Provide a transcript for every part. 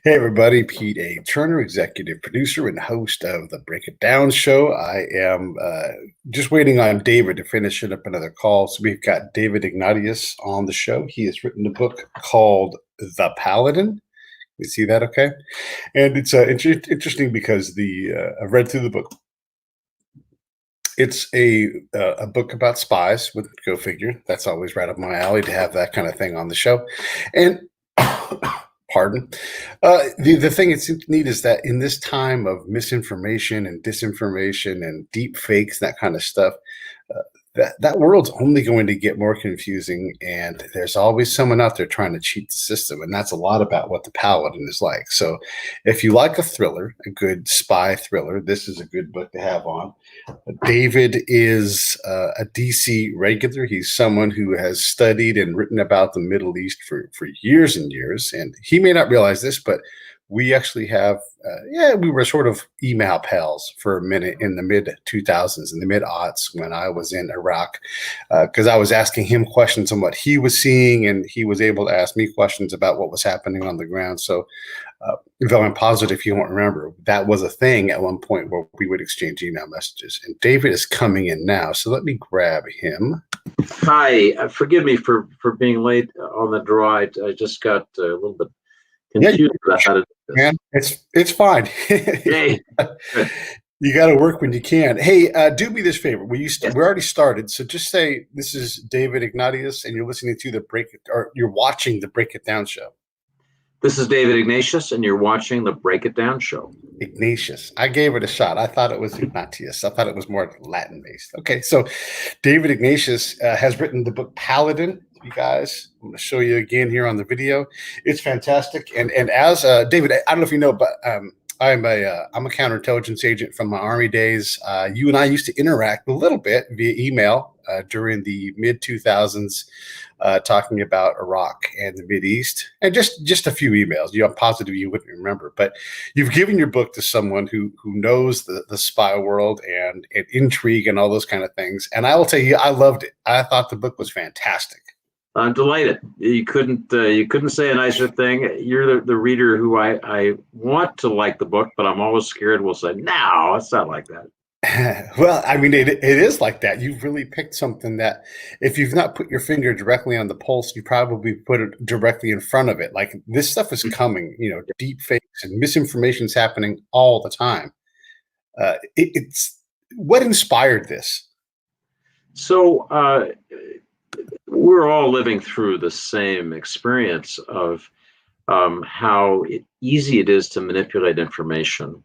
Hey everybody, Pete A. Turner, executive producer and host of the Break It Down show. I am just waiting on David to finish up another call. So we've got David Ignatius on the show. He has written a book called The Paladin. You see that okay? And it's interesting because I've read through the book. It's a book about spies. With go figure. That's always right up my alley to have that kind of thing on the show. And pardon. The thing that's neat is that in this time of misinformation and disinformation and deep fakes, that kind of stuff, that world's only going to get more confusing, and there's always someone out there trying to cheat the system, and that's a lot about what the Paladin is like. So if you like a thriller, a good spy thriller, this is a good book to have on. David is a DC regular. He's someone who has studied and written about the Middle East for years and years, and he may not realize this, but we actually have, we were sort of email pals for a minute in the mid 2000s, in the mid aughts when I was in Iraq, because I was asking him questions on what he was seeing, and he was able to ask me questions about what was happening on the ground. So, though I'm positive you won't remember, that was a thing at one point where we would exchange email messages. And David is coming in now, so let me grab him. Hi, forgive me for being late on the draw. I just got a little bit confused about how to do this. Man, it's fine. Hey. You got to work when you can. Hey, do me this favor. We're already started, so just say this is David Ignatius, and you're listening to you're watching the Break It Down show. This is David Ignatius, and you're watching the Break It Down show. Ignatius. I gave it a shot. I thought it was Ignatius. I thought it was more Latin-based. Okay, so David Ignatius has written the book Paladin. You guys, I'm going to show you again here on the video. It's fantastic. And as David, I don't know if you know, but I'm a counterintelligence agent from my Army days. You and I used to interact a little bit via email during the mid 2000s, talking about Iraq and the Mideast, and just a few emails. I'm positive you wouldn't remember, but you've given your book to someone who knows the spy world and intrigue and all those kind of things. And I will tell you, I loved it. I thought the book was fantastic. I'm delighted. You couldn't say a nicer thing. You're the reader who I want to like the book, but I'm always scared we'll say, no, it's not like that. Well, I mean, it is like that. You've really picked something that if you've not put your finger directly on the pulse, you probably put it directly in front of it. Like, this stuff is coming, deep fakes and misinformation is happening all the time. It's what inspired this? So, we're all living through the same experience of how easy it is to manipulate information.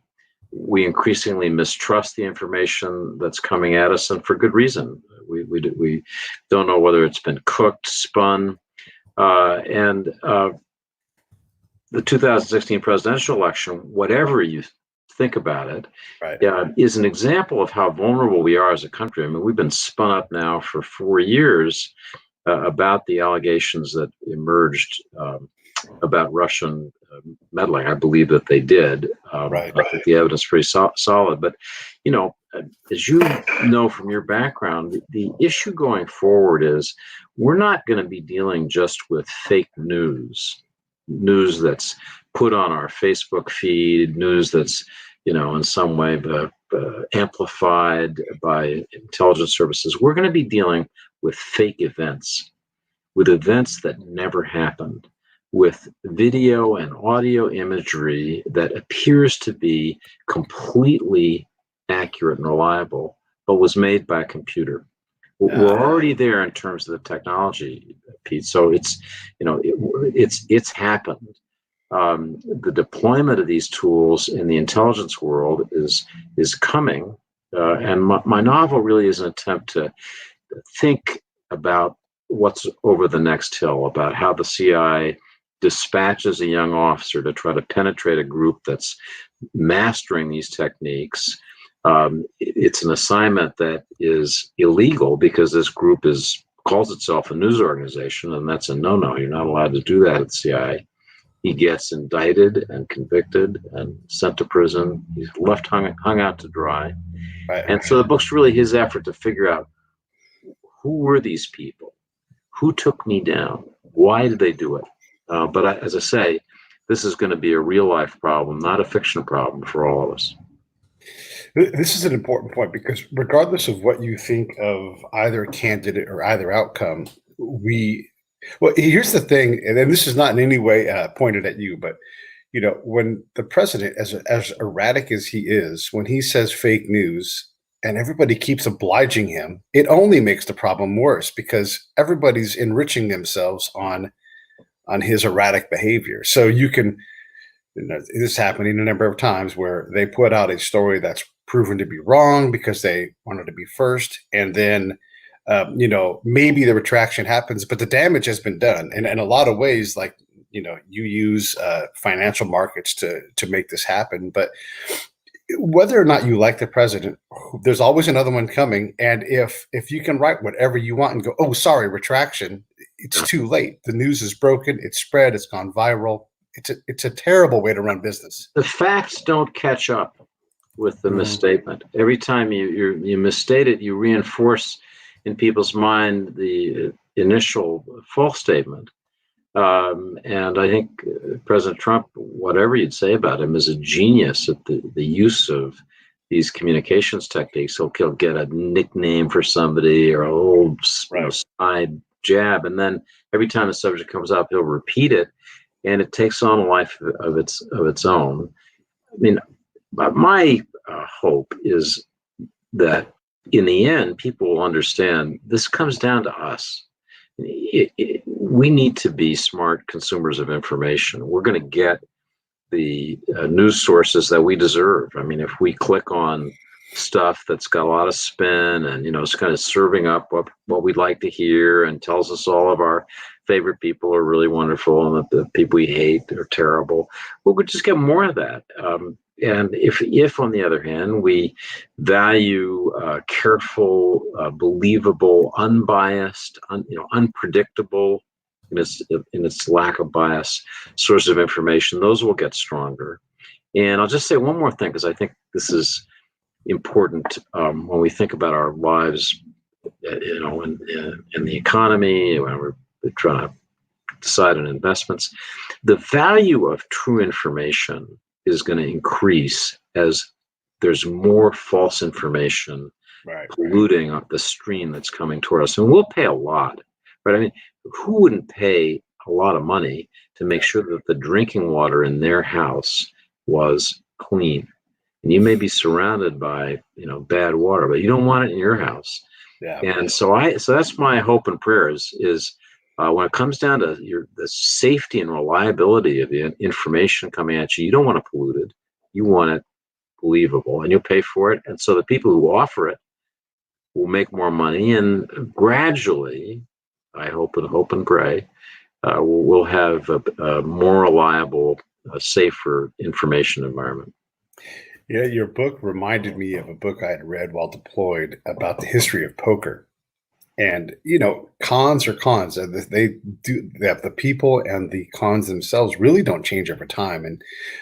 We increasingly mistrust the information that's coming at us, and for good reason. We don't know whether it's been cooked, spun, and the 2016 presidential election, whatever you think about it, right, is an example of how vulnerable we are as a country. I mean, we've been spun up now for 4 years about the allegations that emerged about Russian meddling. I believe that they did. Right. I think the evidence is pretty solid. But, as you know from your background, the issue going forward is we're not going to be dealing just with fake news that's put on our Facebook feed, news that's, in some way amplified by intelligence services. We're going to be dealing with fake events, with events that never happened, with video and audio imagery that appears to be completely accurate and reliable, but was made by a computer. We're already there in terms of the technology, Pete. So it's happened. The deployment of these tools in the intelligence world is coming, and my novel really is an attempt to think about what's over the next hill, about how the CIA dispatches a young officer to try to penetrate a group that's mastering these techniques. It's an assignment that is illegal because this group calls itself a news organization, and that's a no-no. You're not allowed to do that at the CIA. He gets indicted and convicted and sent to prison. He's left hung out to dry. Right. And so the book's really his effort to figure out, who were these people? Who took me down? Why did they do it? But as I say, this is going to be a real life problem, not a fiction problem for all of us. This is an important point because regardless of what you think of either candidate or either outcome, well, here's the thing, and then this is not in any way pointed at you, but when the president, as erratic as he is, when he says fake news and everybody keeps obliging him, it only makes the problem worse because everybody's enriching themselves on his erratic behavior. So this happening a number of times where they put out a story that's proven to be wrong because they wanted to be first, and then maybe the retraction happens, but the damage has been done, and in a lot of ways, like you use financial markets to make this happen. But whether or not you like the president, there's always another one coming, and if you can write whatever you want and go, oh, sorry, retraction, it's too late. The news is broken, it's spread, it's gone viral. It's a terrible way to run business. The facts don't catch up with the misstatement. Every time you misstate it, you reinforce in people's mind the initial false statement. And I think President Trump, whatever you'd say about him, is a genius at the use of these communications techniques. He'll get a nickname for somebody or a little side jab, and then every time the subject comes up, he'll repeat it, and it takes on a life of its own. I mean, my hope is that in the end, people will understand this comes down to us. We need to be smart consumers of information. We're going to get the news sources that we deserve. I mean, if we click on stuff that's got a lot of spin and it's kind of serving up what we'd like to hear and tells us all of our favorite people are really wonderful and that the people we hate are terrible, we'll just get more of that. And if on the other hand we value careful, believable, unbiased, unpredictable in its lack of bias source of information, those will get stronger. And I'll just say one more thing, because I think this is important when we think about our lives, in the economy, when we're trying to decide on investments. The value of true information is going to increase as there's more false information polluting the stream that's coming toward us. And we'll pay a lot, right? I mean, who wouldn't pay a lot of money to make sure that the drinking water in their house was clean? And you may be surrounded by, bad water, but you don't want it in your house. Yeah. And so that's my hope and prayer is when it comes down to the safety and reliability of the information coming at you, you don't want it polluted. You want it believable, and you'll pay for it. And so the people who offer it will make more money, and gradually, I hope and pray, we'll have a more reliable, safer information environment. Yeah, your book reminded me of a book I had read while deployed about the history of poker. And, cons are cons. They have the people, and the cons themselves really don't change over time. And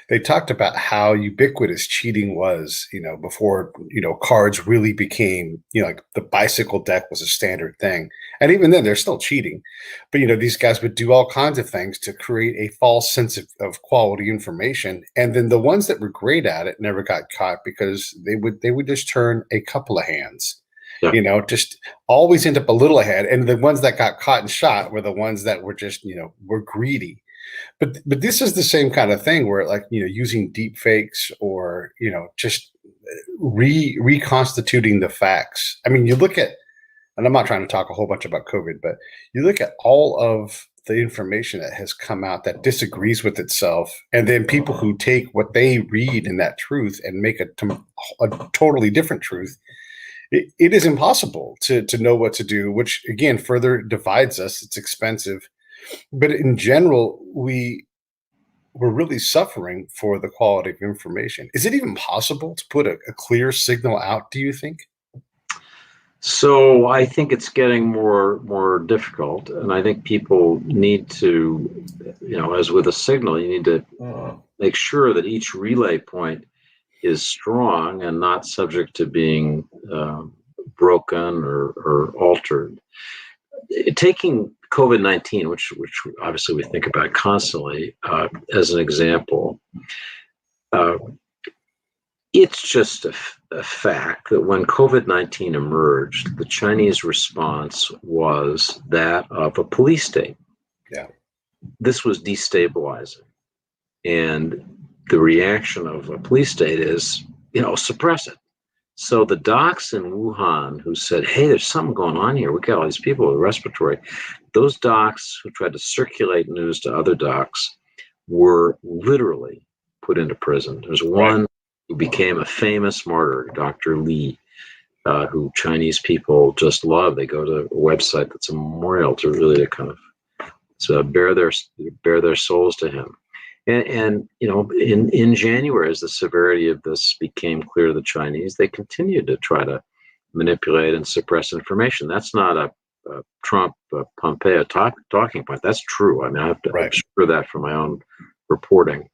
they talked about how ubiquitous cheating was, before, cards really became, like the bicycle deck was a standard thing. And even then, they're still cheating. But, these guys would do all kinds of things to create a false sense of quality information. And then the ones that were great at it never got caught because they would just turn a couple of hands. Yeah. Just always end up a little ahead. And the ones that got caught and shot were the ones that were just, were greedy. But this is the same kind of thing where, like, using deep fakes or, just reconstituting the facts. I mean, you look at, and I'm not trying to talk a whole bunch about COVID, but you look at all of the information that has come out that disagrees with itself, and then people who take what they read in that truth and make a totally different truth. It is impossible to know what to do, which again further divides us. It's expensive, but in general, we're really suffering for the quality of information. Is it even possible to put a clear signal out, do you think? So I think it's getting more difficult, and I think people need to, as with a signal, you need to make sure that each relay point is strong and not subject to being broken or altered. taking COVID-19, which obviously we think about constantly, as an example, uh, it's just a fact that when COVID-19 emerged, the Chinese response was that of a police state. Yeah. This was destabilizing. And the reaction of a police state is, suppress it. So the docs in Wuhan who said, hey, there's something going on here. We got all these people with respiratory. Those docs who tried to circulate news to other docs were literally put into prison. There's one who became a famous martyr, Dr. Li, who Chinese people just love. They go to a website that's a memorial to really kind of bear their souls to him. And in January, as the severity of this became clear to the Chinese, they continued to try to manipulate and suppress information. That's not a Trump Pompeo talking point. That's true. I mean, I have to assure that from my own reporting.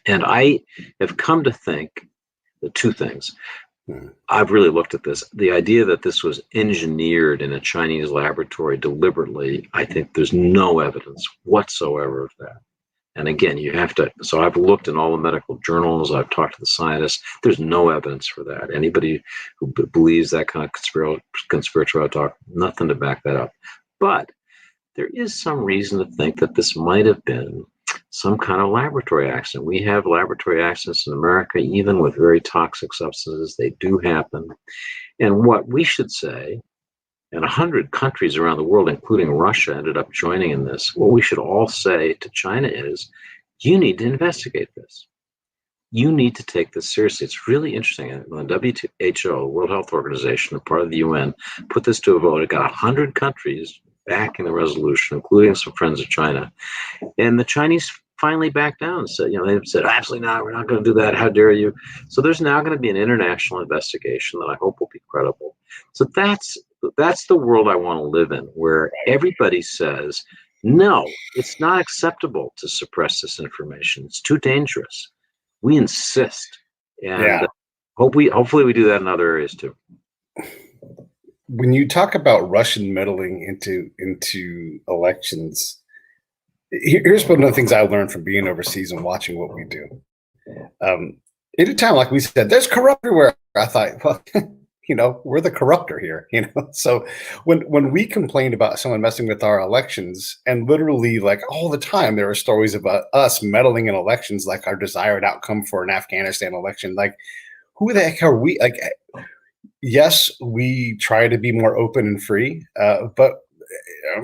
And I have come to think the two things. I've really looked at this. The idea that this was engineered in a Chinese laboratory deliberately, I think there's no evidence whatsoever of that. And again, so I've looked in all the medical journals, I've talked to the scientists, there's no evidence for that. Anybody who believes that kind of conspiratorial talk, nothing to back that up. But there is some reason to think that this might have been some kind of laboratory accident. We have laboratory accidents in America, even with very toxic substances. They do happen. And what we should say, and 100 countries around the world, including Russia, ended up joining in this, what we should all say to China is, you need to investigate this. You need to take this seriously. It's really interesting. When the WHO, the World Health Organization, a part of the UN, put this to a vote, it got 100 countries backing the resolution, including some friends of China. And the Chinese finally backed down and said, they said, absolutely not, we're not going to do that. How dare you? So there's now going to be an international investigation that I hope will be credible. So that's the world I want to live in, where everybody says, no, it's not acceptable to suppress this information. It's too dangerous. We insist. And hopefully we do that in other areas too. When you talk about Russian meddling into elections, here's one of the things I learned from being overseas and watching what we do. At a time, like we said, there's corrupt everywhere. I thought, well, we're the corrupter here, So when we complained about someone messing with our elections, and literally like all the time, there are stories about us meddling in elections, like our desired outcome for an Afghanistan election. Like, who the heck are we? Like, yes, we try to be more open and free, but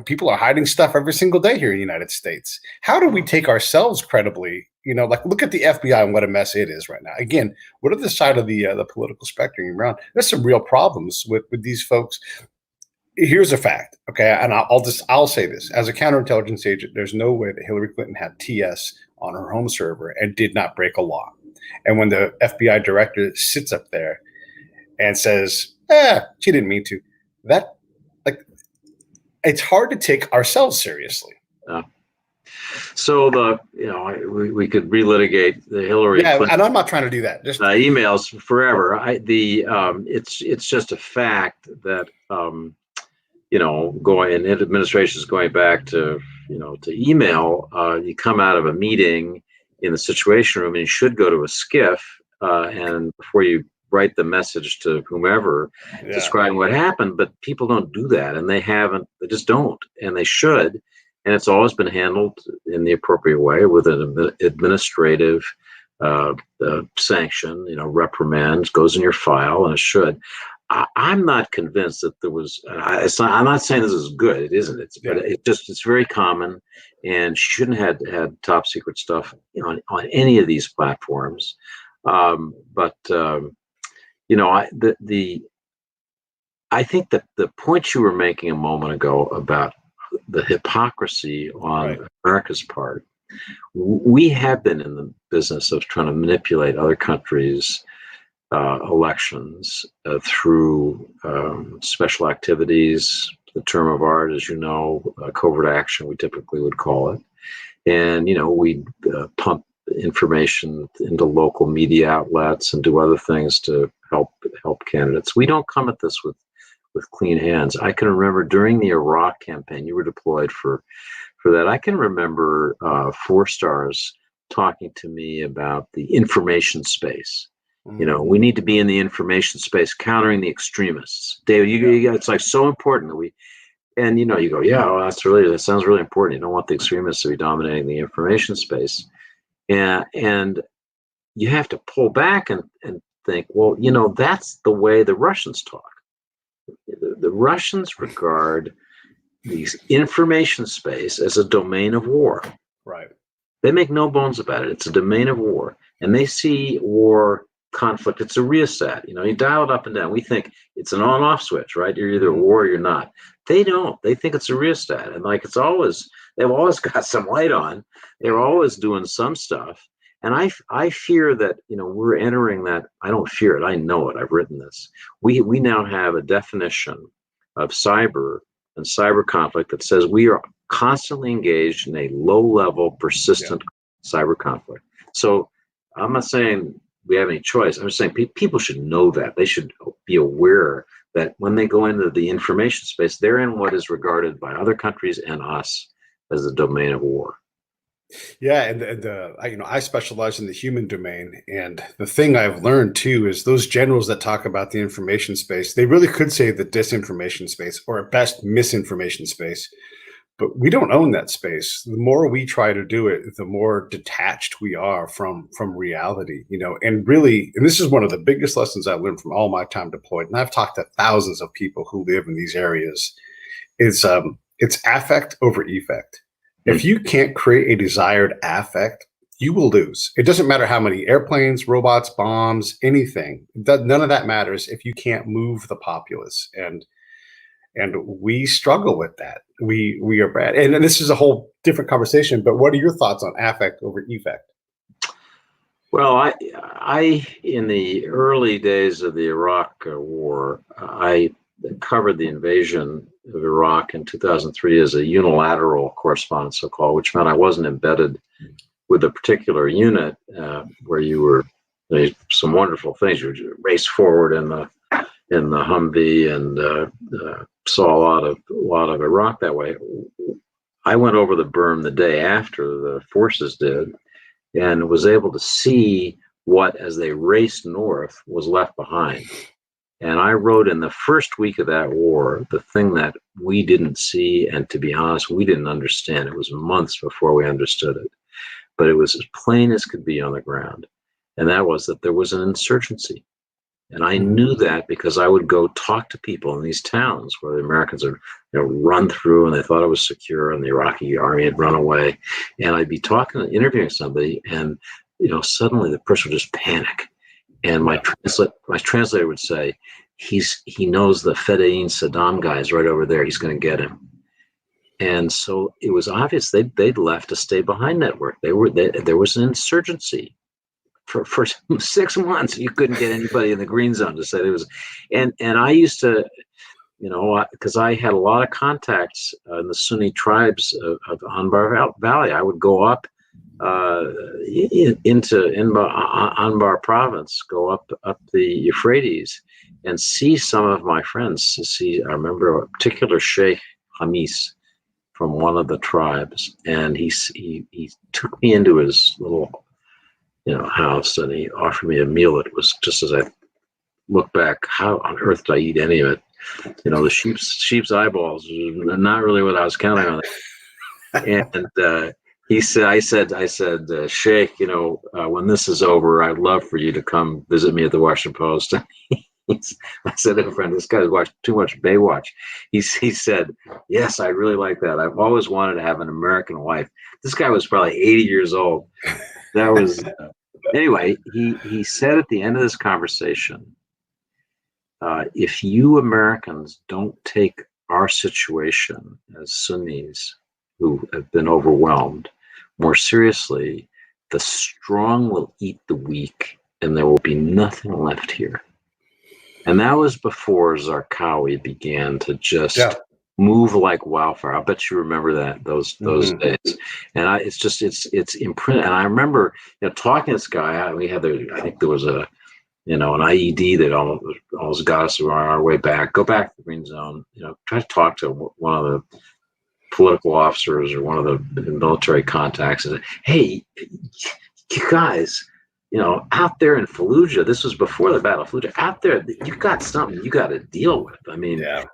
people are hiding stuff every single day here in the United States. How do we take ourselves credibly? Like, look at the FBI and what a mess it is right now. Again, what are the side of the political spectrum you're around? There's some real problems with these folks. Here's a fact, okay? And I'll say this. As a counterintelligence agent, there's no way that Hillary Clinton had TS on her home server and did not break a law. And when the FBI director sits up there and says, she didn't mean to, it's hard to take ourselves seriously. So we could relitigate the Hillary Clinton, and I'm not trying to do that. Just emails forever. It's just a fact that administrations going back to email. You come out of a meeting in the Situation Room, and you should go to a skiff, and before you write the message to whomever describing what happened, but people don't do that, and they just don't, and they should. And it's always been handled in the appropriate way with an administrative sanction, reprimand goes in your file, and it should. I'm not convinced that there was. I'm not saying this is good. It isn't. It's very common, and she shouldn't have had top secret stuff on any of these platforms. I think that the point you were making a moment ago about the hypocrisy on America's part, we have been in the business of trying to manipulate other countries' elections through special activities, the term of art, as you know, covert action, we typically would call it. And, we pump information into local media outlets and do other things to help candidates. We don't come at this with clean hands. I can remember during the Iraq campaign, you were deployed for that. I can remember 4-stars talking to me about the information space. We need to be in the information space, countering the extremists. David, it's like so important that we. And you go, yeah, well, that sounds really important. You don't want the extremists to be dominating the information space, and you have to pull back and think, well, that's the way the Russians talk. The Russians regard the information space as a domain of war. Right. They make no bones about it. It's a domain of war, and they see war, conflict. It's a rheostat. You dial it up and down. We think it's an on-off switch, right? You're either at war or you're not. They don't. They think it's a rheostat, and like they've always got some light on. They're always doing some stuff, and I fear that we're entering that. I don't fear it. I know it. I've written this. We now have a definition of cyber and cyber conflict that says we are constantly engaged in a low-level, persistent cyber conflict. So I'm not saying we have any choice. I'm just saying people should know that. They should be aware that when they go into the information space, they're in what is regarded by other countries and us as the domain of war. Yeah, and I specialize in the human domain, and the thing I've learned too is those generals that talk about the information space, they really could say the disinformation space, or at best misinformation space, but we don't own that space. The more we try to do it, the more detached we are from reality, and really, and this is one of the biggest lessons I've learned from all my time deployed, and I've talked to thousands of people who live in these areas, it's affect over effect. If you can't create a desired affect, you will lose. It doesn't matter how many airplanes, robots, bombs, anything. None of that matters if you can't move the populace. And we struggle with that. We are bad. And this is a whole different conversation, but what are your thoughts on affect over effect? Well, I in the early days of the Iraq War, I covered the invasion of Iraq in 2003 as a unilateral correspondent, so-called, which meant I wasn't embedded with a particular unit where you were some wonderful things. You raced forward in the Humvee and saw a lot of Iraq that way. I went over the berm the day after the forces did, and was able to see what, as they raced north, was left behind. And I wrote in the first week of that war, the thing that we didn't see, and to be honest, we didn't understand. It was months before we understood it. But it was as plain as could be on the ground. And that was that there was an insurgency. And I knew that because I would go talk to people in these towns where the Americans are run through and they thought it was secure and the Iraqi army had run away. And I'd be interviewing somebody, and suddenly the person would just panic. And my translator would say, he knows the Fedayeen Saddam guy is right over there. He's going to get him. And so it was obvious they'd left a stay behind network. There was an insurgency. For 6 months, you couldn't get anybody in the green zone to say there was. And I used to, because I had a lot of contacts in the Sunni tribes of Anbar Valley. I would go up into Anbar province, go up the Euphrates, and see some of my friends. I remember a particular Sheikh Hamis from one of the tribes, and he took me into his little house, and he offered me a meal. It was, just as I look back, how on earth did I eat any of it? The sheep's eyeballs, not really what I was counting on. And he said, I said, Sheikh, when this is over, I'd love for you to come visit me at the Washington Post. I said to a friend, this guy's watched too much Baywatch. He said, yes, I really like that. I've always wanted to have an American wife. This guy was probably 80 years old. That was anyway. He said at the end of this conversation, if you Americans don't take our situation as Sunnis who have been overwhelmed more seriously, the strong will eat the weak, and there will be nothing left here. And that was before Zarqawi began to just move like wildfire. I'll bet you remember that those days. And it's imprinted. And I remember talking to this guy. I think there was a an IED that almost got us on our way back. Go back to the green zone. Try to talk to one of the political officers or one of the military contacts and say, hey, you guys, out there in Fallujah, this was before the Battle of Fallujah, out there, you got something you got to deal with. I mean, Yeah.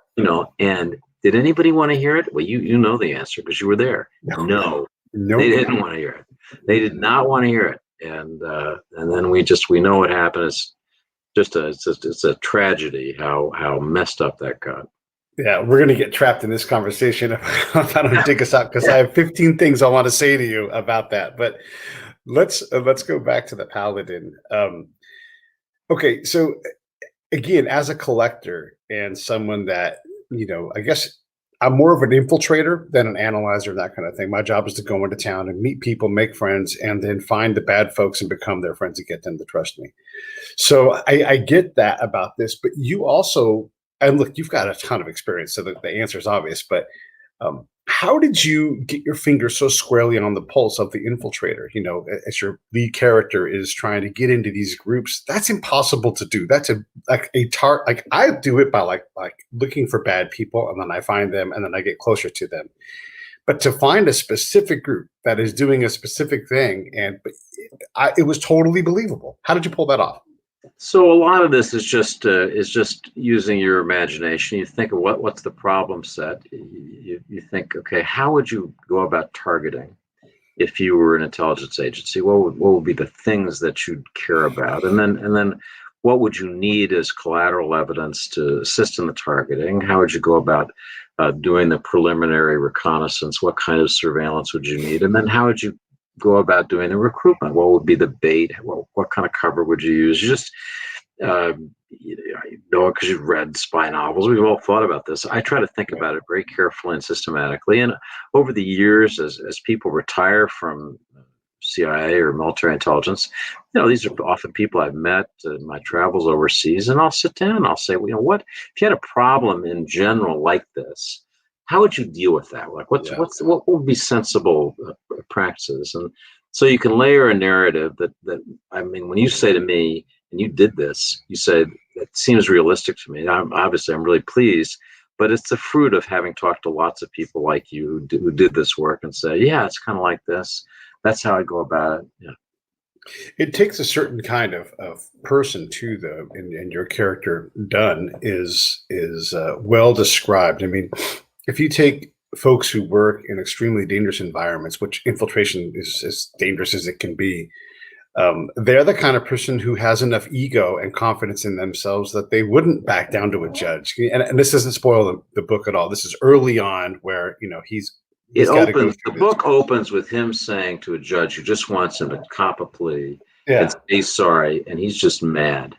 And did anybody want to hear it? Well, you know the answer because you were there. No, Nope. they didn't want to hear it. They did not want to hear it. And then we know what happened. It's a tragedy how messed up that got. Yeah, we're going to get trapped in this conversation if I don't dig us out, because I have 15 things I want to say to you about that. But let's go back to the Paladin. Okay, so again, as a collector and someone that, I guess I'm more of an infiltrator than an analyzer, that kind of thing. My job is to go into town and meet people, make friends, and then find the bad folks and become their friends and get them to trust me. So I get that about this, but you also, and look, you've got a ton of experience, so the answer is obvious, but how did you get your finger so squarely on the pulse of the infiltrator? As your lead character is trying to get into these groups, that's impossible to do. That's like I do it by like looking for bad people, and then I find them, and then I get closer to them. But to find a specific group that is doing a specific thing, it was totally believable. How did you pull that off? So a lot of this is just using your imagination. You think of what's the problem set. You think, okay, how would you go about targeting if you were an intelligence agency? What would be the things that you'd care about, and then what would you need as collateral evidence to assist in the targeting? How would you go about doing the preliminary reconnaissance? What kind of surveillance would you need, and then how would you go about doing the recruitment? What would be the bait? What kind of cover would you use? You just, because you've read spy novels, we've all thought about this. I try to think about it very carefully and systematically. And over the years, as people retire from CIA or military intelligence, these are often people I've met in my travels overseas, and I'll sit down and I'll say, well, what if you had a problem in general like this? How would you deal with that? Like, what would be sensible practices? And so you can layer a narrative that I mean, when you say to me, and you did this, you said it seems realistic to me. I'm really pleased, but it's the fruit of having talked to lots of people like you who did this work and say, yeah, it's kind of like this. That's how I go about it. Yeah. It takes a certain kind of person too, though, and your character Dunn is well described. I mean, if you take folks who work in extremely dangerous environments, which infiltration is as dangerous as it can be, they're the kind of person who has enough ego and confidence in themselves that they wouldn't back down to a judge. And this doesn't spoil the book at all. This is early on where the book opens with him saying to a judge who just wants him to cop a plea and say sorry, and he's just mad,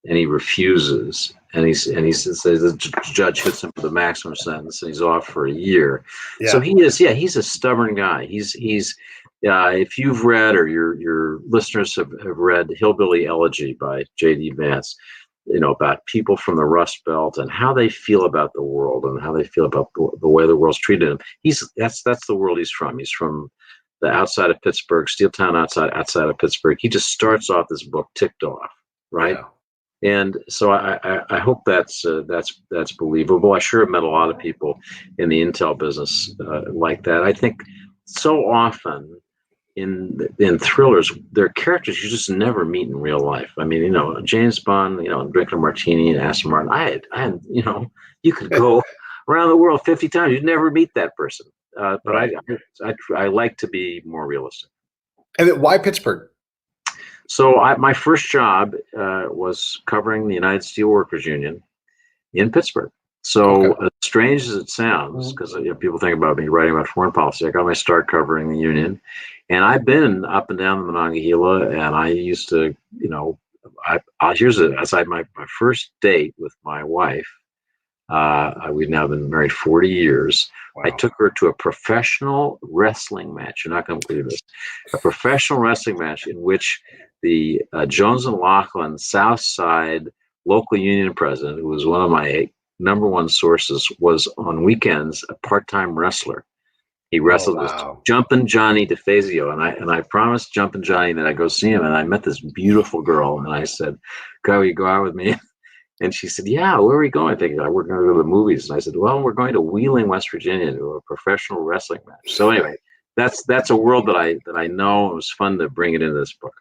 and he refuses, and he says the judge hits him for the maximum sentence, and he's off for a year. Yeah. So he's a stubborn guy. He's if you've read, or your listeners have read Hillbilly Elegy by J.D. Vance, about people from the Rust Belt and how they feel about the world and how they feel about the way the world's treated him. That's the world he's from. He's from the outside of Pittsburgh, steel town outside of Pittsburgh. He just starts off this book ticked off, right? Yeah. And so I hope that's believable. I sure have met a lot of people in the intel business like that. I think so often in thrillers, there are characters you just never meet in real life. I mean, James Bond, drinking a martini and Aston Martin. I had, you could go around the world 50 times, you'd never meet that person. But right. I like to be more realistic. And then why Pittsburgh? So my first job was covering the United Steelworkers Union in Pittsburgh. So as strange as it sounds, because people think about me writing about foreign policy, I got my start covering the union, and I've been up and down the Monongahela, and I used to, as I had my first date with my wife. We've now been married 40 years. Wow. I took her to a professional wrestling match. You're not going to believe this. A professional wrestling match in which the Jones and Laughlin South Side local union president, who was one of my number one sources, was on weekends a part-time wrestler. He Oh, wrestled with wow. Jumpin' Johnny DeFazio, and I promised Jumpin' Johnny that I'd go see him. And I met this beautiful girl, and I said, "Go, will you go out with me?" And she said, "Yeah, where are we going?" Thinking, "We're going to go to the movies." And I said, "Well, we're going to Wheeling, West Virginia, to a professional wrestling match." So anyway, that's a world that I know. It was fun to bring it into this book.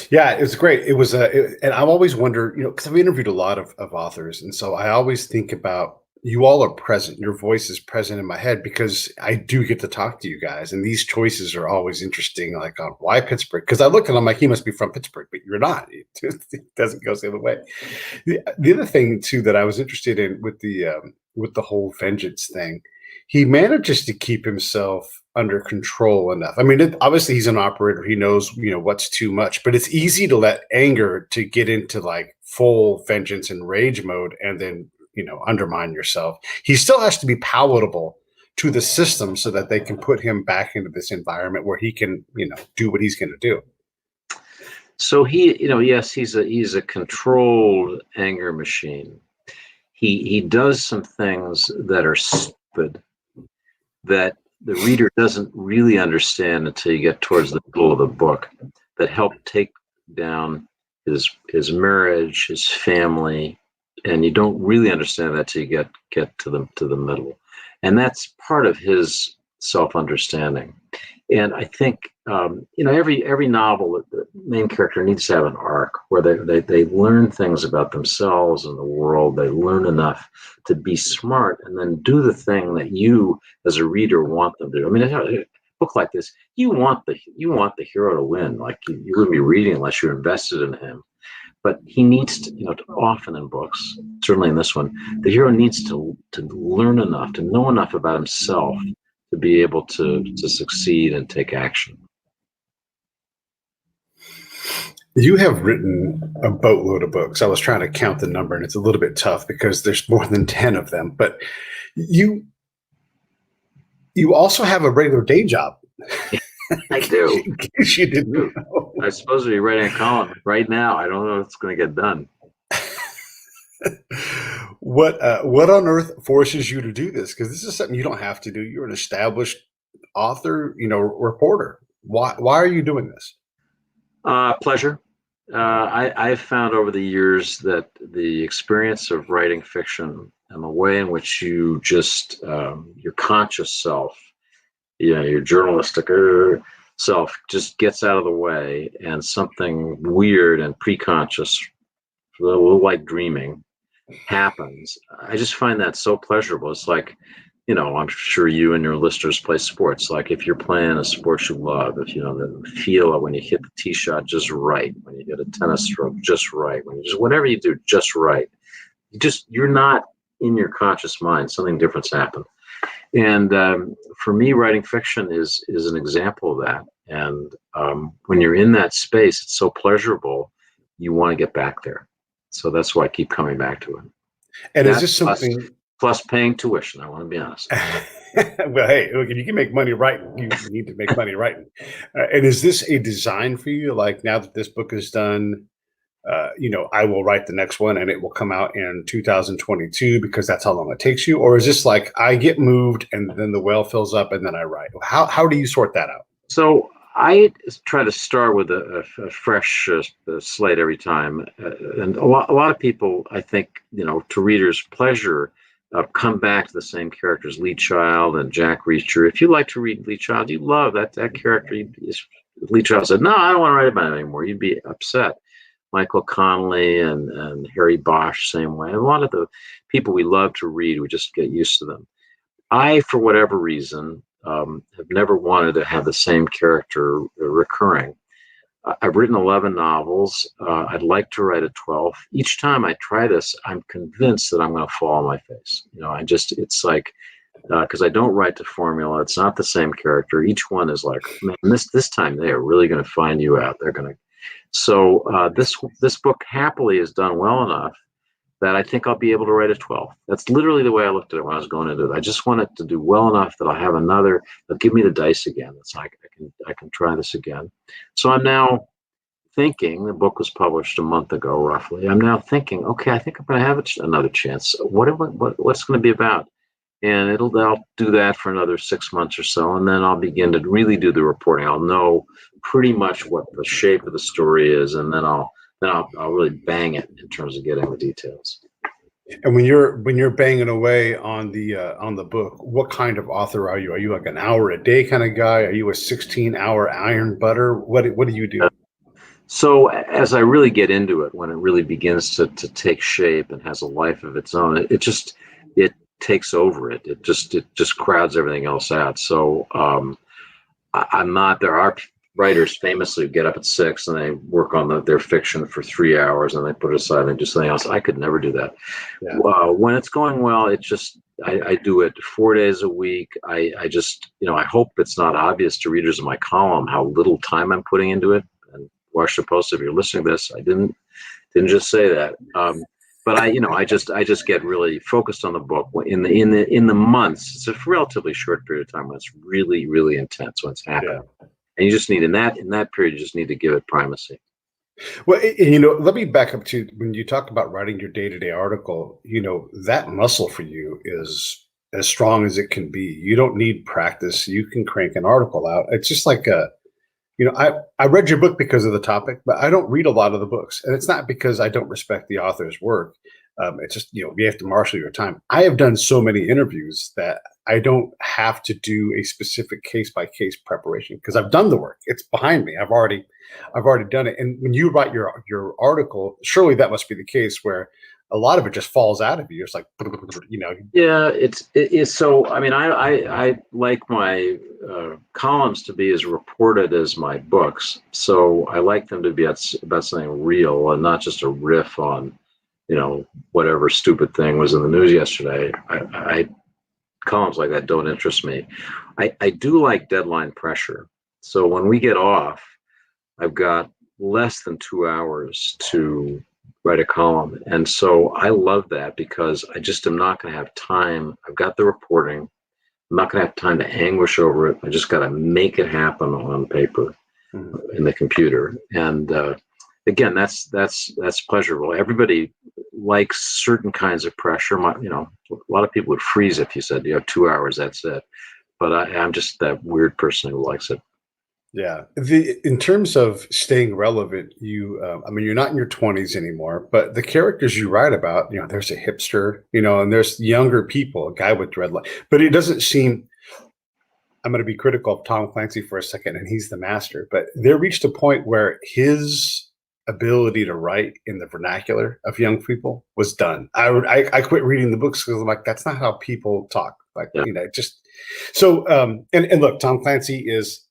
Yeah, it was great. It was, and I've always wondered, because I've interviewed a lot of authors, and so I always think about you all are present. Your voice is present in my head because I do get to talk to you guys, and these choices are always interesting. Like on why Pittsburgh? Because I look and I'm like, he must be from Pittsburgh, but you're not. It doesn't go the other way. The other thing too that I was interested in with the whole vengeance thing, he manages to keep himself under control enough. I mean, obviously he's an operator. He knows, what's too much, but it's easy to let anger to get into like full vengeance and rage mode and then, undermine yourself. He still has to be palatable to the system so that they can put him back into this environment where he can, do what he's going to do. So he, yes, he's a controlled anger machine. He does some things that are stupid that the reader doesn't really understand until you get towards the middle of the book, that help take down his marriage, his family, and you don't really understand that till you get to the middle, and that's part of his self-understanding. And I think every novel, the main character needs to have an arc where they learn things about themselves and the world. They learn enough to be smart and then do the thing that you as a reader want them to do. I mean, a book like this, you want the hero to win. Like you wouldn't be reading unless you're invested in him. But he needs to, often in books, certainly in this one, the hero needs to learn enough, to know enough about himself to be able to succeed and take action. You have written a boatload of books. I was trying to count the number, and it's a little bit tough because there's more than 10 of them. But you also have a regular day job. I do. In case you didn't know. I'm supposed to be writing a column right now. I don't know if it's going to get done. What on earth forces you to do this? Because this is something you don't have to do. You're an established author, reporter. Why are you doing this? Pleasure. I've found over the years that the experience of writing fiction and the way in which you just your conscious self, your journalistic self just gets out of the way, and something weird and preconscious, a little like dreaming, happens. I just find that so pleasurable. It's like, I'm sure you and your listeners play sports. Like if you're playing a sport you love, if the feel of when you hit the tee shot just right, when you get a tennis stroke just right, when you just whatever you do just right, you're not in your conscious mind. Something different's happened. And for me, writing fiction is an example of that. And when you're in that space, it's so pleasurable. You want to get back there. So that's why I keep coming back to it. And is this something plus paying tuition? I want to be honest. Well, hey, look, if you can make money writing, you need to make money writing. And is this a design for you? Like now that this book is done, I will write the next one and it will come out in 2022 because that's how long it takes you? Or is this like I get moved and then the well fills up and then I write? How do you sort that out? So I try to start with a fresh slate every time. And a lot of people, I think, to readers' pleasure, come back to the same characters, Lee Child and Jack Reacher. If you like to read Lee Child, you love that character. Lee Child said, "No, I don't want to write about it anymore." You'd be upset. Michael Connelly and Harry Bosch, same way. A lot of the people we love to read, we just get used to them. I, for whatever reason, have never wanted to have the same character recurring. I've written 11 novels. I'd like to write a 12th. Each time I try this, I'm convinced that I'm going to fall on my face. It's like, because I don't write to formula. It's not the same character. Each one is like, man, this time they are really going to find you out. They're going to. So this book happily is done well enough that I think I'll be able to write a 12th. That's literally the way I looked at it when I was going into it. I just want it to do well enough that I'll have another. They'll give me the dice again. It's like I can try this again. So I'm now thinking. The book was published a month ago, roughly. I'm now thinking, okay, I think I'm going to have another chance. What's going to be about? and I'll do that for another 6 months or so, and then I'll begin to really do the reporting. I'll know pretty much what the shape of the story is, and then I'll really bang it in terms of getting the details. And when you're banging away on the book, what kind of author are you? Are you like an hour a day kind of guy? Are you a 16-hour iron butter? What do you do? So as I really get into it, when it really begins to take shape and has a life of its own, it takes over it. It just crowds everything else out. So I'm not. There are writers famously who get up at 6 and they work on their fiction for 3 hours and they put it aside and do something else. I could never do that. Yeah. When it's going well, I do it 4 days a week. I just, I hope it's not obvious to readers of my column how little time I'm putting into it. And Washington Post, if you're listening to this, I didn't just say that. But I just get really focused on the book in the months. It's a relatively short period of time when it's really, really intense when it's happening. Yeah. And you just need in that period, you just need to give it primacy. Well, let me back up to when you talk about writing your day-to-day article, that muscle for you is as strong as it can be. You don't need practice. You can crank an article out. It's just like I read your book because of the topic, but I don't read a lot of the books. And it's not because I don't respect the author's work. It's just, you have to marshal your time. I have done so many interviews that I don't have to do a specific case by case preparation because I've done the work. It's behind me. I've already done it. And when you write your article, surely that must be the case where a lot of it just falls out of you. It's like, Yeah, it's so. I mean, I like my columns to be as reported as my books. So I like them to be about something real and not just a riff on, whatever stupid thing was in the news yesterday. I columns like that don't interest me. I do like deadline pressure. So when we get off, I've got less than 2 hours to write a column. And so I love that because I just am not going to have time. I've got the reporting. I'm not going to have time to anguish over it. I just got to make it happen on paper in the computer. And again, that's pleasurable. Everybody likes certain kinds of pressure. A lot of people would freeze if you said you have 2 hours, that's it. But I'm just that weird person who likes it. Yeah. In terms of staying relevant, you're not in your 20s anymore, but the characters you write about, there's a hipster, and there's younger people, a guy with dreadlocks, but it doesn't seem. I'm going to be critical of Tom Clancy for a second, and he's the master, but there reached a point where his ability to write in the vernacular of young people was done. I quit reading the books because I'm like, that's not how people talk. Like, just so, and look, Tom Clancy is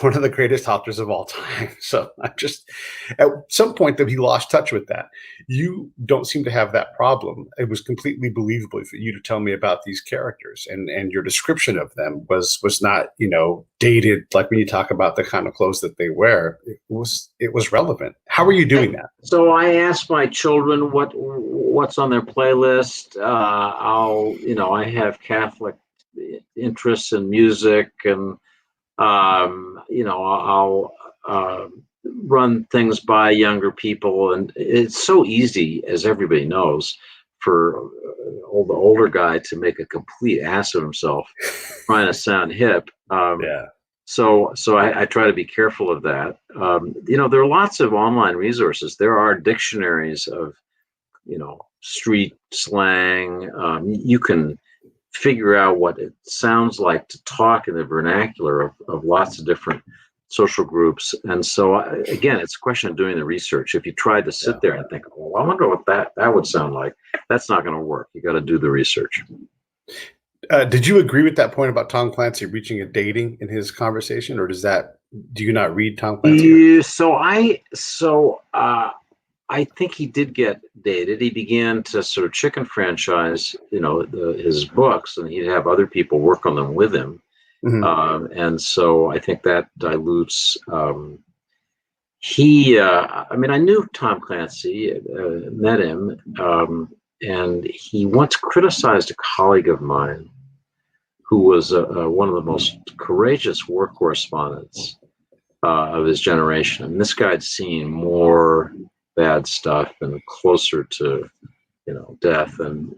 one of the greatest authors of all time. So I just, at some point that he lost touch with that. You don't seem to have that problem. It was completely believable for you to tell me about these characters, and your description of them was not, dated. Like when you talk about the kind of clothes that they wear, it was relevant. How are you doing that? So I asked my children what's on their playlist. I have Catholic interests in music, and I'll run things by younger people, and it's so easy, as everybody knows, for the older guy to make a complete ass of himself trying to sound hip. Yeah. So I try to be careful of that. There are lots of online resources. There are dictionaries of, street slang. You can figure out what it sounds like to talk in the vernacular of lots of different social groups. And so, again, it's a question of doing the research. If you tried to sit there and think, well, I wonder what that would sound like, that's not going to work. You got to do the research. Did you agree with that point about Tom Clancy reaching a dating in his conversation, or do you not read Tom Clancy? I think he did get dated. He began to sort of chicken franchise, his books, and he'd have other people work on them with him. Mm-hmm. And so I think that dilutes. I knew Tom Clancy, met him, and he once criticized a colleague of mine who was one of the most courageous war correspondents of his generation. And this guy had seen more bad stuff and closer to death, and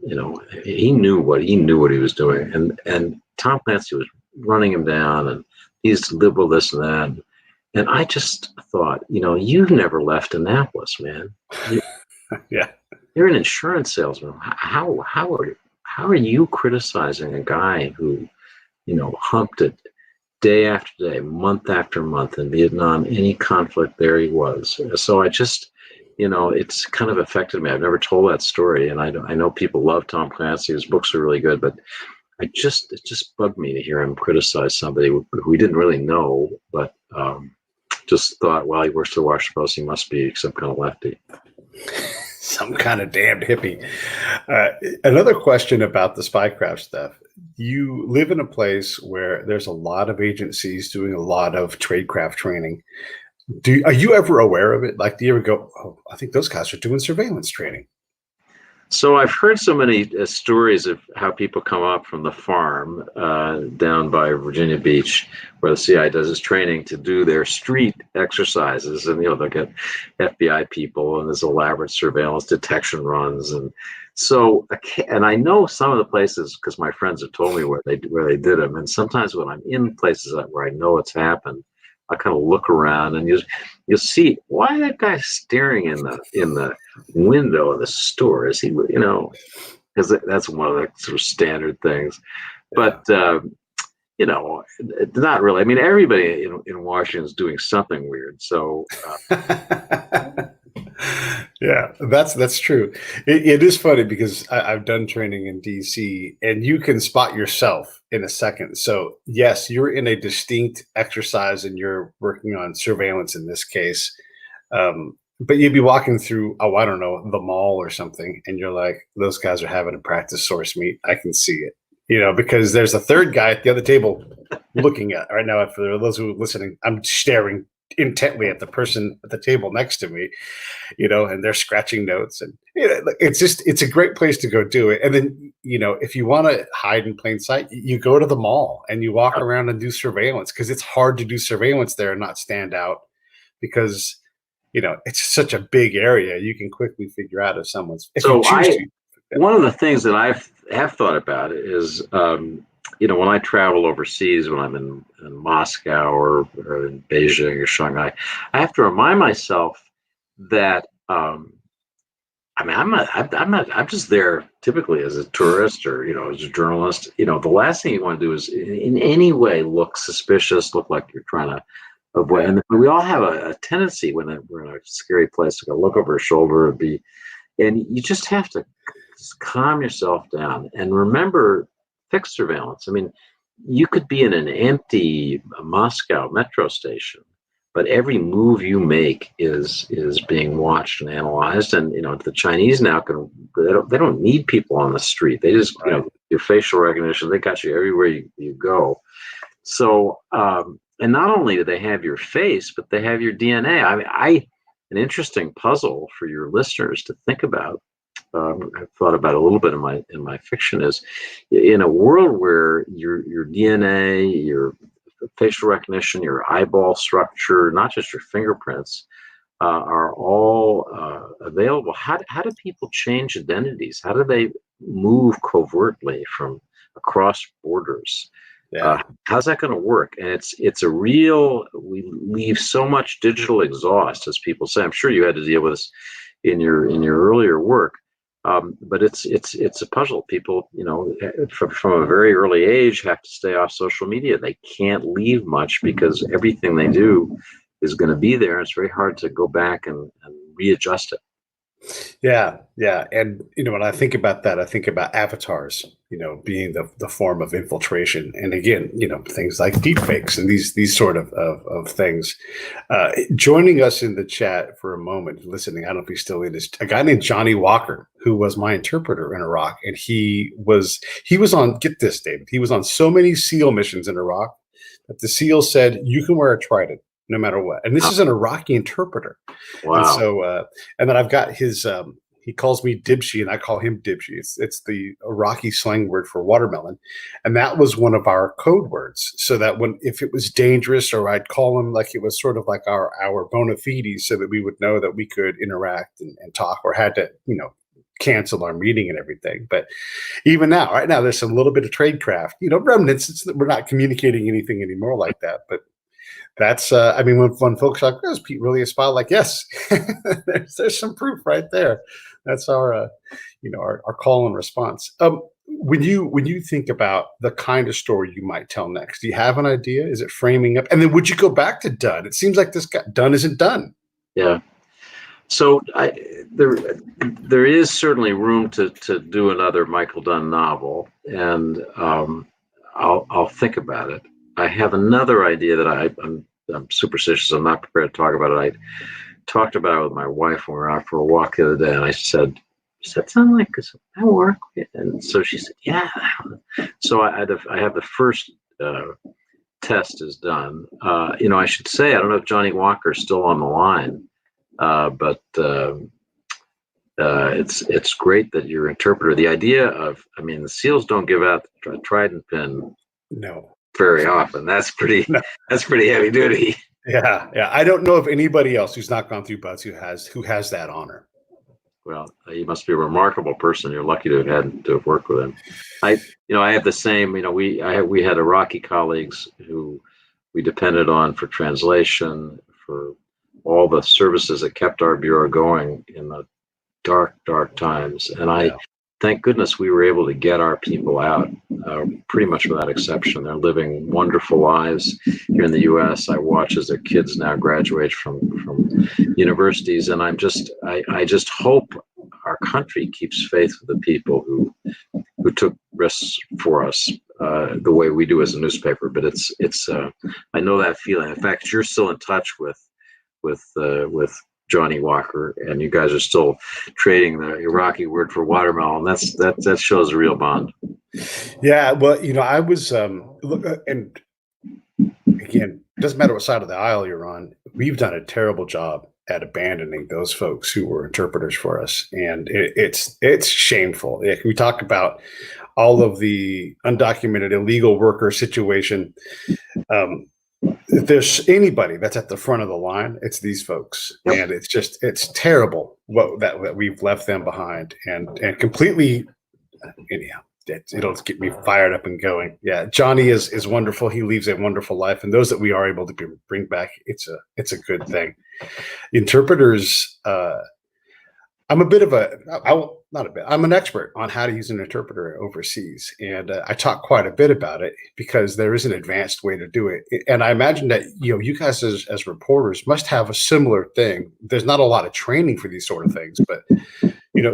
he knew what he was doing, and Tom Clancy was running him down, and he's liberal this and that, and I just thought, you've never left Annapolis, man. Yeah. You're an insurance salesman. How are you criticizing a guy who humped it day after day, month after month in Vietnam, any conflict there he was. So I just, it's kind of affected me. I've never told that story, and I know people love Tom Clancy. His books are really good, but it just bugged me to hear him criticize somebody who we didn't really know, but just thought, well, he works for the Washington Post, he must be some kind of lefty. Some kind of damned hippie. Another question about the spycraft stuff. You live in a place where there's a lot of agencies doing a lot of tradecraft training. Are you ever aware of it? Like, do you ever go, oh, I think those guys are doing surveillance training? So I've heard so many stories of how people come up from the farm down by Virginia Beach, where the CIA does its training, to do their street exercises, and they'll get FBI people, and there's elaborate surveillance detection runs, and so, and I know some of the places because my friends have told me where they did them, and sometimes when I'm in places where I know it's happened, I kind of look around, and you'll see, why that guy staring in the window of the store? Is he, because that's one of the sort of standard things. But not really. I mean, everybody in Washington is doing something weird. So yeah, that's true. It is funny because I've done training in DC, and you can spot yourself in a second. So yes, you're in a distinct exercise, and you're working on surveillance in this case. But you'd be walking through, I don't know, the mall or something, and you're like, those guys are having a practice source meet. I can see it, because there's a third guy at the other table looking at right now. For those who are listening, I'm staring intently at the person at the table next to me, and they're scratching notes, and it's a great place to go do it. And then, if you want to hide in plain sight, you go to the mall and you walk around and do surveillance, because it's hard to do surveillance there and not stand out, because it's such a big area. You can quickly figure out if someone's. One of the things that I have thought about is, when I travel overseas, when I'm in Moscow or in Beijing or Shanghai, I have to remind myself that I'm just there typically as a tourist or as a journalist. The last thing you want to do is in any way look suspicious, look like you're trying to avoid. And we all have a tendency when we're in a scary place to go look over our shoulder and you just have to calm yourself down and remember fixed surveillance. I mean, you could be in an empty Moscow metro station, but every move you make is being watched and analyzed. And the Chinese now they don't need people on the street. They just your facial recognition. They got you everywhere you go. So and not only do they have your face, but they have your DNA. I mean, an interesting puzzle for your listeners to think about. I've thought about a little bit in my fiction is, in a world where your DNA, your facial recognition, your eyeball structure, not just your fingerprints, are all available. How do people change identities? How do they move covertly from across borders? Yeah. How's that going to work? And it's a real. We leave so much digital exhaust, as people say. I'm sure you had to deal with this in your earlier work. But it's a puzzle. People, from a very early age, have to stay off social media. They can't leave much because everything they do is going to be there. It's very hard to go back and readjust it. Yeah. And, when I think about that, I think about avatars, being the form of infiltration. And again, things like deepfakes and these sort of things. Joining us in the chat for a moment, listening, I don't know if he's still in, is a guy named Johnny Walker, who was my interpreter in Iraq. And he was on, get this, David, he was on so many SEAL missions in Iraq that the SEAL said, you can wear a trident no matter what. And this is an Iraqi interpreter. Wow. And so, and then I've got his, he calls me Dibshi and I call him Dibshi. It's the Iraqi slang word for watermelon. And that was one of our code words. So that if it was dangerous, or I'd call him, like it was sort of like our bona fides, so that we would know that we could interact and talk, or had to, cancel our meeting and everything. But even now, right now, there's a little bit of tradecraft, remnants. We're not communicating anything anymore like that. But that's, I mean, when folks are like, "Oh, is Pete really a spy?" Like, yes, there's some proof right there. That's our, our call and response. When you think about the kind of story you might tell next, do you have an idea? Is it framing up? And then would you go back to Dunn? It seems like this guy Dunn isn't done. Yeah. So there is certainly room to do another Michael Dunn novel, and I'll think about it. I have another idea that I'm superstitious. I'm not prepared to talk about it. I talked about it with my wife when we were out for a walk the other day, and I said, "Does that sound like that work?" And so she said, "Yeah." So I have the first test is done. I should say, I don't know if Johnny Walker is still on the line. But it's great that your interpreter. The idea of, the SEALs don't give out the trident pin No, very often. That's pretty. no. That's pretty heavy duty. Yeah. I don't know of anybody else who's not gone through BIDS who has that honor. Well, you must be a remarkable person. You're lucky to have worked with him. I have the same. We had Iraqi colleagues who we depended on for translation, for all the services that kept our bureau going in the dark times. And thank goodness we were able to get our people out pretty much without exception. They're living wonderful lives here in the U.S. I watch as their kids now graduate from universities, and I just hope our country keeps faith with the people who took risks for us the way we do as a newspaper. But it's I know that feeling. In fact, you're still in touch with Johnny Walker, and you guys are still trading the Iraqi word for watermelon. That shows a real bond. Yeah, well, I was look, and again, it doesn't matter what side of the aisle you're on. We've done a terrible job at abandoning those folks who were interpreters for us, and it's shameful. We talk about all of the undocumented illegal worker situation. If there's anybody that's at the front of the line, it's these folks. Yep. And it's terrible that we've left them behind, and completely, anyhow, it'll get me fired up and going. Yeah. Johnny is wonderful. He leaves a wonderful life. And those that we are able to bring back, it's a good thing. Interpreters, I'm an expert on how to use an interpreter overseas. And I talk quite a bit about it because there is an advanced way to do it. And I imagine that, you guys as reporters must have a similar thing. There's not a lot of training for these sort of things, but,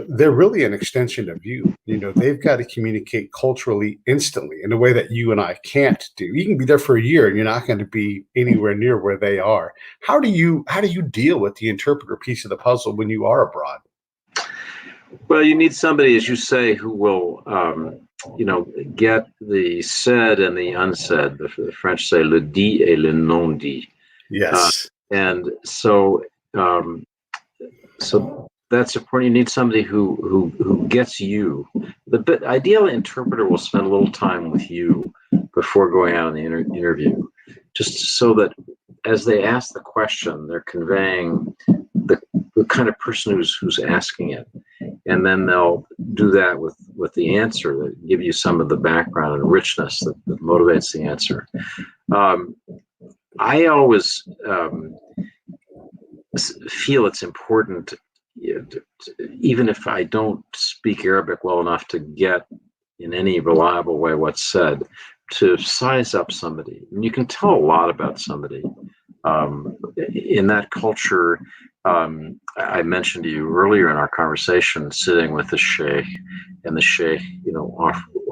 they're really an extension of you. They've got to communicate culturally instantly in a way that you and I can't do. You can be there for a year and you're not going to be anywhere near where they are. How do you deal with the interpreter piece of the puzzle when you are abroad? Well, you need somebody, as you say, who will, get the said and the unsaid. The French say le dit et le non dit. Yes. And so that's important. You need somebody who gets you. The ideal interpreter will spend a little time with you before going out on the interview, just so that as they ask the question, they're conveying the kind of person who's asking it. And then they'll do that with the answer, that give you some of the background and richness that motivates the answer. I always feel it's important, even if I don't speak Arabic well enough to get in any reliable way what's said, to size up somebody. And you can tell a lot about somebody. In that culture, I mentioned to you earlier in our conversation, sitting with the sheikh, and the sheikh,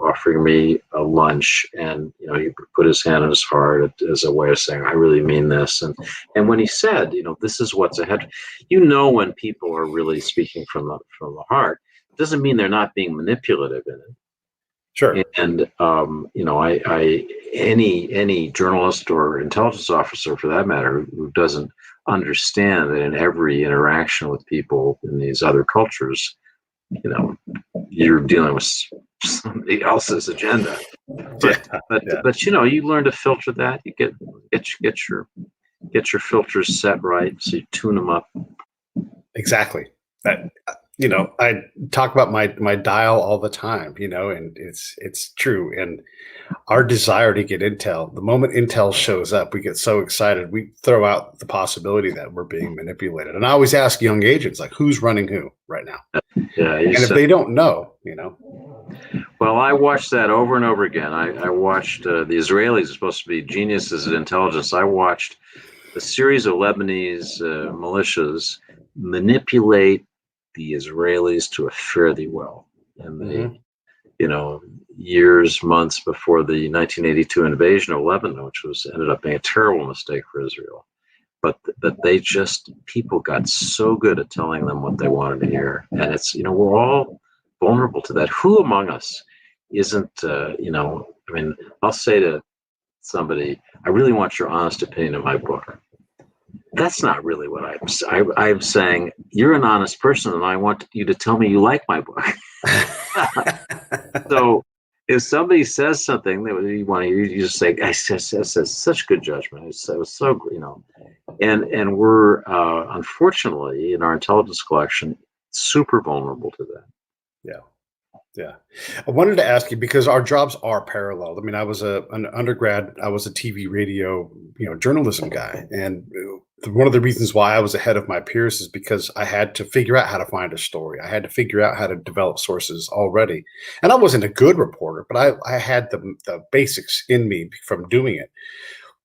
offering me a lunch, and he put his hand on his heart as a way of saying, "I really mean this." And when he said, "This is what's ahead," when people are really speaking from the heart. It doesn't mean they're not being manipulative in it. Sure. And any journalist or intelligence officer, for that matter, who doesn't understand that in every interaction with people in these other cultures, you're dealing with somebody else's agenda. But you learn to filter that. You get your filters set right, so you tune them up. Exactly. I talk about my dial all the time, and it's true. And our desire to get intel, the moment intel shows up, we get so excited, we throw out the possibility that we're being manipulated. And I always ask young agents, like, who's running who right now? Yeah, And if they don't know, well, I watched that over and over again. I watched the Israelis are supposed to be geniuses at intelligence. I watched a series of Lebanese militias manipulate the Israelis to a fare thee well. And they, years, months before the 1982 invasion of Lebanon, which ended up being a terrible mistake for Israel. But people got so good at telling them what they wanted to hear. And it's, we're all vulnerable to that. Who among us isn't, I'll say to somebody, I really want your honest opinion of my book. That's not really what I'm saying. You're an honest person, and I want you to tell me you like my book. So if somebody says something that you want to hear, you just say, "I says such good judgment." It was so, and we're unfortunately in our intelligence collection super vulnerable to that. Yeah. Yeah. I wanted to ask you, because our jobs are parallel. I mean, I was an undergrad, I was a TV, radio, journalism guy. And one of the reasons why I was ahead of my peers is because I had to figure out how to find a story. I had to figure out how to develop sources already. And I wasn't a good reporter, but I had the basics in me from doing it.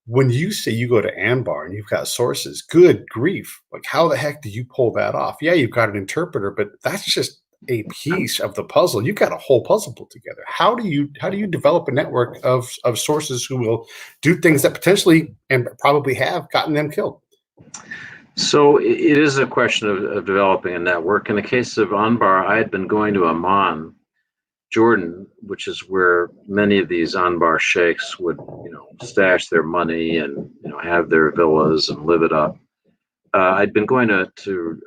When you say you go to Ambar and you've got sources, good grief. Like, how the heck do you pull that off? Yeah, you've got an interpreter, but that's just a piece of the puzzle. You've got a whole puzzle put together. How do you develop a network of sources who will do things that potentially and probably have gotten them killed? So it is a question of developing a network. In the case of Anbar, I had been going to Amman, Jordan, which is where many of these Anbar sheikhs would, stash their money and have their villas and live it up. I'd been going to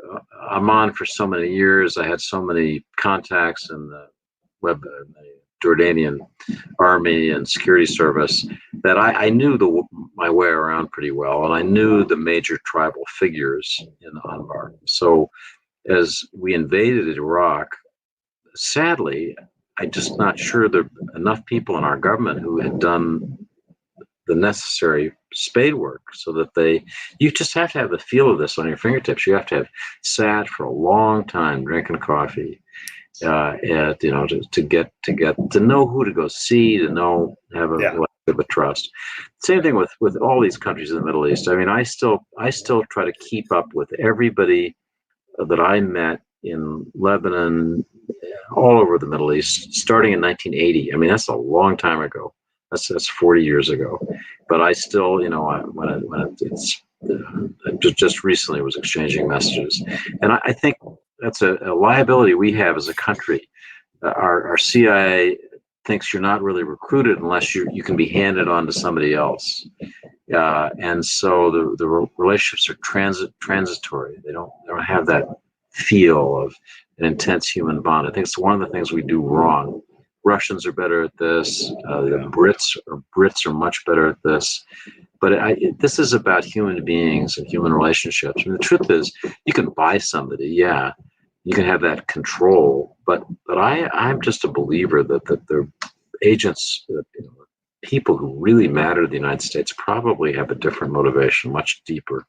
Amman for so many years. I had so many contacts in the Jordanian army and security service that I knew my way around pretty well, and I knew the major tribal figures in Anbar. So as we invaded Iraq, sadly, I'm just not sure there are enough people in our government who had done the necessary spade work so that you just have to have the feel of this on your fingertips. You have to have sat for a long time drinking coffee, to get to know who to go see, to know, have a trust. Same thing with all these countries in the Middle East. I mean, I still try to keep up with everybody that I met in Lebanon, all over the Middle East, starting in 1980. I mean, that's a long time ago. That's 40 years ago. But I still, just recently was exchanging messages, and I think that's a liability we have as a country. Our CIA thinks you're not really recruited unless you can be handed on to somebody else, and so the relationships are transitory. They don't have that feel of an intense human bond. I think it's one of the things we do wrong. Russians are better at this. The Brits are much better at this. But this is about human beings and human relationships. I mean, the truth is, you can buy somebody, yeah, you can have that control. But I'm just a believer that the agents, people who really matter to the United States, probably have a different motivation, much deeper.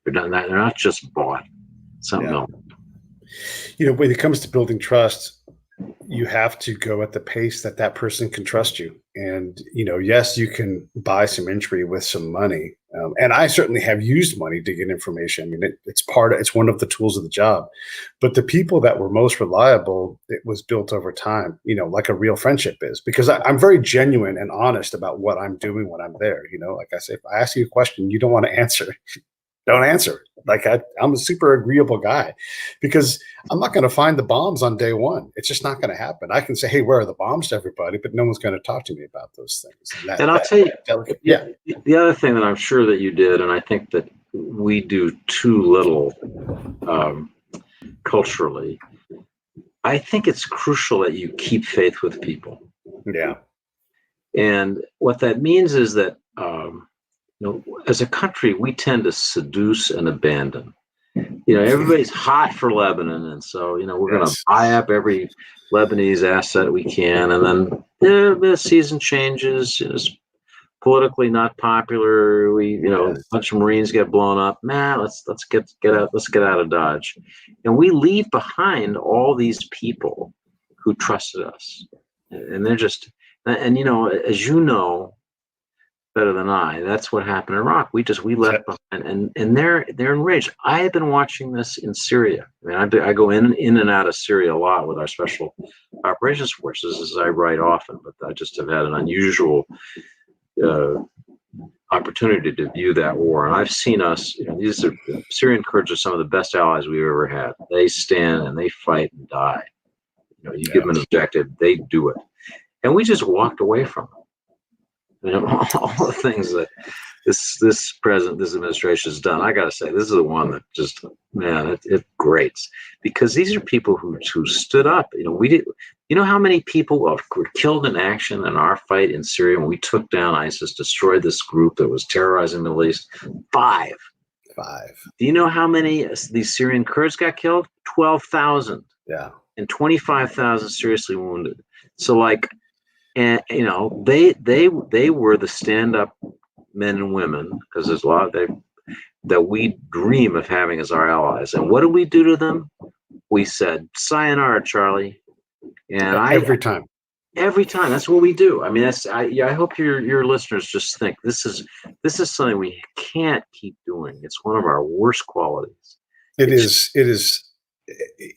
They're not just bought. Something else. When it comes to building trust, you have to go at the pace that person can trust you. And, yes, you can buy some entry with some money. And I certainly have used money to get information. I mean, it's one of the tools of the job. But the people that were most reliable, it was built over time, like a real friendship is, because I'm very genuine and honest about what I'm doing when I'm there. Like I say, if I ask you a question you don't want to answer, don't answer. Like I'm a super agreeable guy, because I'm not going to find the bombs on day one. It's just not going to happen. I can say, "Hey, where are the bombs to everybody?" But no one's going to talk to me about those things. And I'll tell you, the other thing that I'm sure that you did, and I think that we do too little culturally, I think it's crucial that you keep faith with people. Yeah. And what that means is that as a country, we tend to seduce and abandon. everybody's hot for Lebanon, and so we're going to Yes. buy up every Lebanese asset we can, and then the season changes. It's politically not popular. A Yes. bunch of Marines get blown up. Man, let's get out. Let's get out of Dodge, and we leave behind all these people who trusted us, and they're just and as you know better than I, that's what happened in Iraq. We left behind, and they're enraged. I have been watching this in Syria. I mean, I go in and out of Syria a lot with our special operations forces, as I write often, but I just have had an unusual opportunity to view that war. And I've seen us. Syrian Kurds are some of the best allies we've ever had. They stand and they fight and die. You give them an objective, they do it, and we just walked away from them. All the things that this administration has done, I got to say, this is the one that just, man, it grates, because these are people who stood up. We did. How many people were killed in action in our fight in Syria when we took down ISIS, destroyed this group that was terrorizing the Middle East? 5. Do you know how many these Syrian Kurds got killed? 12,000. Yeah. And 25,000 seriously wounded. So and they were the stand-up men and women, because there's a lot that we dream of having as our allies. And what did we do to them? We said, "Sayonara, Charlie." And every time. That's what we do. I mean, I hope your listeners just think this is something we can't keep doing. It's one of our worst qualities. It is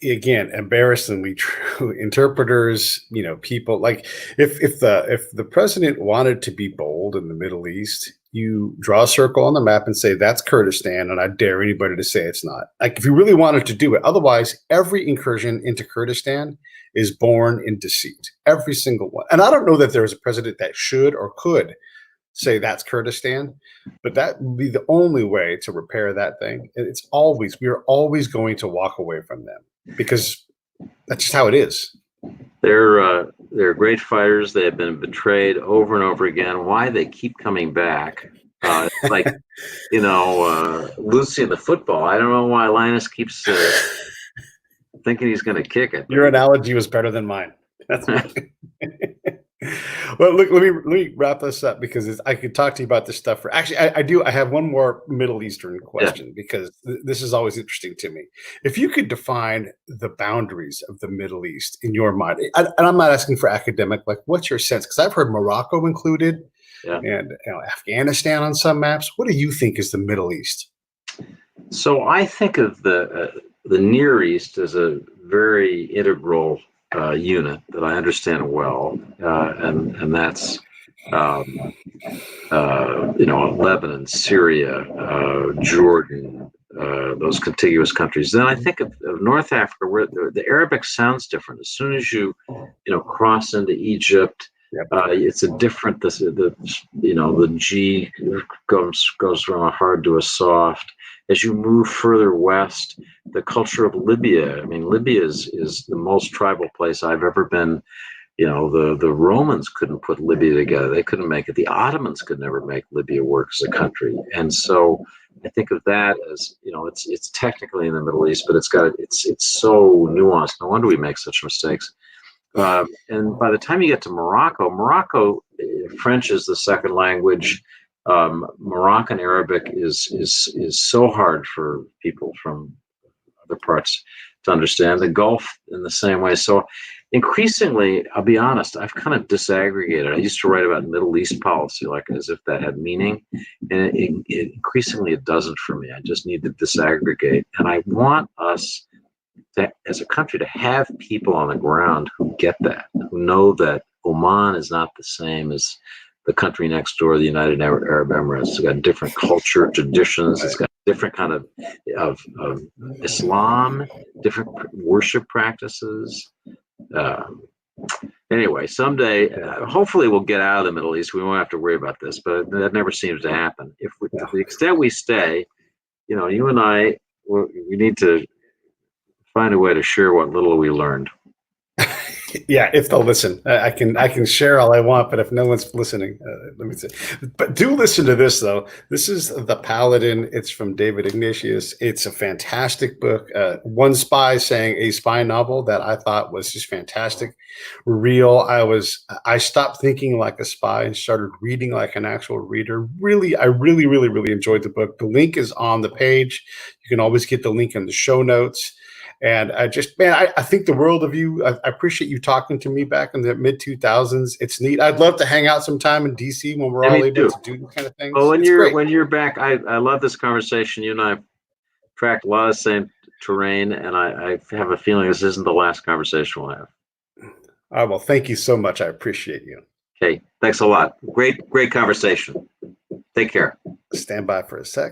again embarrassingly true. Interpreters, people, like if the president wanted to be bold in the Middle East, you draw a circle on the map and say that's Kurdistan, and I dare anybody to say it's not. Like, if you really wanted to do it. Otherwise, every incursion into Kurdistan is born in deceit, every single one. And I don't know that there is a president that should or could say that's Kurdistan, but that would be the only way to repair that thing. We are always going to walk away from them, because that's just how it is. They're great fighters. They have been betrayed over and over again. Why they keep coming back? Like Lucy in the football. I don't know why Linus keeps thinking he's going to kick it. Your analogy was better than mine. That's well, look, let me wrap this up, because I could talk to you about this stuff for actually I have one more Middle Eastern question, because this is always interesting to me. If you could define the boundaries of the Middle East in your mind, and I'm not asking for academic, like, what's your sense? Because I've heard Morocco included, and Afghanistan on some maps. What do you think is the Middle East? So I think of the Near East as a very integral unit that I understand well, and that's Lebanon, Syria, Jordan, those contiguous countries. Then I think of North Africa, where the Arabic sounds different. As soon as you cross into Egypt, it's a different. The G goes from a hard to a soft. As you move further west, the culture of Libya. I mean, Libya is the most tribal place I've ever been. The Romans couldn't put Libya together. They couldn't make it. The Ottomans could never make Libya work as a country. And so I think of that as, it's technically in the Middle East, but it's so nuanced. No wonder we make such mistakes. And by the time you get to Morocco, French is the second language. Moroccan Arabic is so hard for people from other parts to understand. The Gulf in the same way. So increasingly, I'll be honest, I've kind of disaggregated. I used to write about Middle East policy, like as if that had meaning, and increasingly it doesn't for me. I just need to disaggregate, and I want us to, as a country, to have people on the ground who get that, who know that Oman is not the same as the country next door, the United Arab Emirates. It's got different culture, traditions. It's got different kind of Islam, different worship practices. Anyway, someday, hopefully we'll get out of the Middle East. We won't have to worry about this, but that never seems to happen. To the extent we stay, you and I, we need to find a way to share what little we learned. Yeah, if they'll listen, I can share all I want, but if no one's listening, let me say. But do listen to this though. This is the Paladin. It's from David Ignatius. It's a fantastic book. One spy saying a spy novel that I thought was just fantastic, real. I stopped thinking like a spy and started reading like an actual reader. Really, I really enjoyed the book. The link is on the page. You can always get the link in the show notes. And I just, man, I think the world of you. I appreciate you talking to me back in the mid 2000s. It's neat. I'd love to hang out sometime in DC when we're And all me able too. to do these kind of Well, things. It's great. when you're back, I love this conversation. You and I tracked a lot of same terrain, and I have a feeling this isn't the last conversation we'll have. Well, thank you so much. I appreciate you. Okay, thanks a lot. Great conversation. Take care. Stand by for a sec.